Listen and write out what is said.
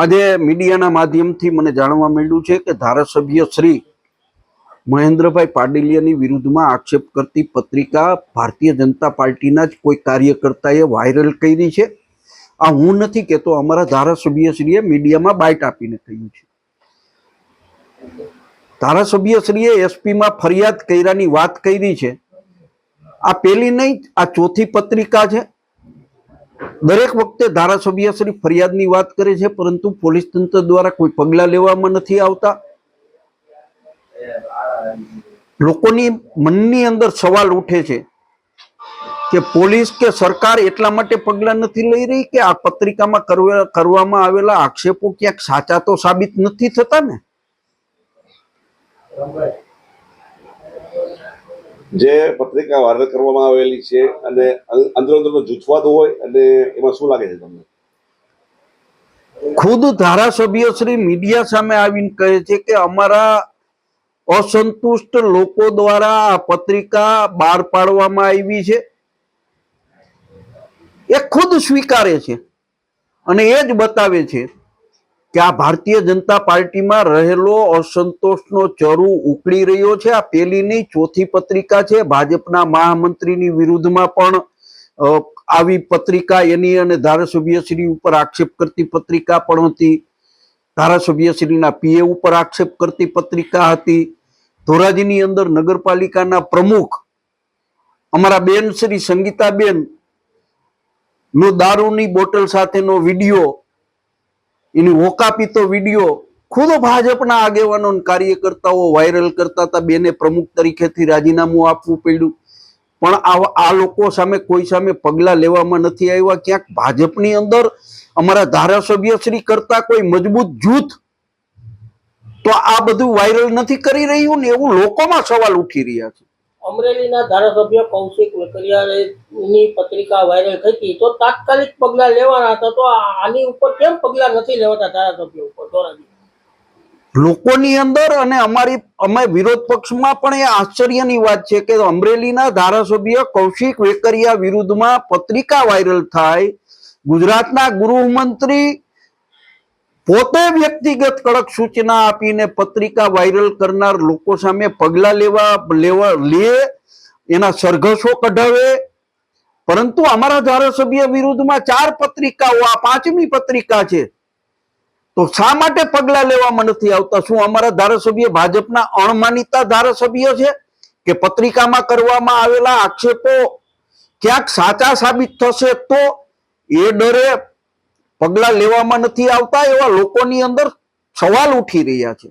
આજે મીડિયાના માધ્યમથી મને જાણવા મળ્યું છે કે ધારાસભ્ય શ્રી મહેન્દ્રભાઈ પાડલિયાની વિરુદ્ધમાં આક્ષેપ કરતી પત્રિકા ભારતીય જનતા પાર્ટીના જ કોઈ કાર્યકર્તાએ વાયરલ કરી છે. આ હું નથી કહેતો, અમારા ધારાસભ્યશ્રીએ મીડિયામાં બાઇટ આપીને કહ્યું છે. ધારાસભ્યશ્રીએ એસપીમાં ફરિયાદ કર્યાની વાત કરી છે. આ પહેલી નહીં, આ ચોથી પત્રિકા છે. દરેક વખતે ધારાસભ્યશ્રી ફરિયાદની વાત કરે છે, પરંતુ પોલીસ તંત્ર દ્વારા કોઈ પગલાં લેવામાં નથી આવતા. લોકોની મનની અંદર સવાલ ઉઠે છે કે પોલીસ કે સરકાર એટલા માટે પગલાં નથી લઈ રહી કે આ પત્રિકામાં કરવામાં આવેલા આક્ષેપો ક્યાંક સાચા તો સાબિત નથી થતા ને. જે પત્રિકા વાયરલ કરવામાં આવેલી છે અને અંદરો જૂથવાદ હોય અને એમાં શું લાગે છે તમને? ખુદ ધારાસભ્ય શ્રી મીડિયા સામે આવીને કહે છે કે અમારા અસંતુષ્ટ લોકો દ્વારા આ પત્રિકા બહાર પાડવામાં આવી છે. એ ખુદ સ્વીકારે છે અને એ જ બતાવે છે કે આ ભારતીય જનતા પાર્ટીમાં રહેલો અસંતોષનો ચરુ ઉકળી રહ્યો છે. આ પહેલી નહીં, ચોથી પત્રિકા છે. ભાજપના મહામંત્રીની વિરુદ્ધમાં પણ આવી પત્રિકા, એની અને ધારાસભ્યશ્રી ઉપર આક્ષેપ કરતી પત્રિકા પણ હતી. ધારાસભ્યશ્રીના પીએ ઉપર આક્ષેપ કરતી પત્રિકા હતી. ધોરાજીની અંદર નગરપાલિકાના પ્રમુખ અમારા બેન શ્રી સંગીતાબેન નો દારૂની બોટલ સાથેનો વિડીયો, એની હોકાપીતો વિડીયો ખુદ ભાજપના આગેવાનો કાર્યકર્તાઓ વાયરલ કરતા હતા. બેને પ્રમુખ તરીકેથી રાજીનામું આપવું પડ્યું, પણ આ લોકો સામે કોઈ સામે પગલાં લેવામાં નથી આવ્યા. ક્યાંક ભાજપની અંદર અમારા ધારાસભ્યશ્રી કરતા કોઈ મજબૂત જૂથ તો આ બધું વાયરલ નથી કરી રહ્યું ને, એવું લોકોમાં સવાલ ઉઠી રહ્યા છે. અમરેલીના ધારાસભ્ય કૌશિક વેકરિયાની પત્રિકા વાયરલ થઈ હતી, તો તાત્કાલિક પગલા લેવાના હતા, તો આની ઉપર કેમ પગલા નથી લેવાતા ધારાસભ્ય ઉપર? લોકોની અંદર અને અમે વિરોધ પક્ષમાં પણ એ આશ્ચર્યની વાત છે કે અમરેલીના ધારાસભ્ય કૌશિક વેકરિયા વિરુદ્ધમાં પત્રિકા વાયરલ થાય. ગુજરાતના ગૃહમંત્રી પોતે વ્યક્તિગત કડક સૂચના આપીને પત્રિકા વાયરલ કરનાર લોકો સામે પગલા લે, એના સરઘસો કઢાવે. પરંતુ અમારા ધારાસભ્ય વિરુદ્ધમાં 4 પત્રિકાઓ, આ 5મી પત્રિકા છે, તો શા માટે પગલા લેવામાં નથી આવતા? શું અમારા ધારાસભ્ય ભાજપના અણમાનીતા ધારાસભ્ય છે કે પત્રિકામાં કરવામાં આવેલા આક્ષેપો ક્યાંક સાચા સાબિત થશે તો એ ડરે પગલા લેવામાં નથી આવતા? એવા લોકોની અંદર સવાલ ઉઠી રહ્યા છે.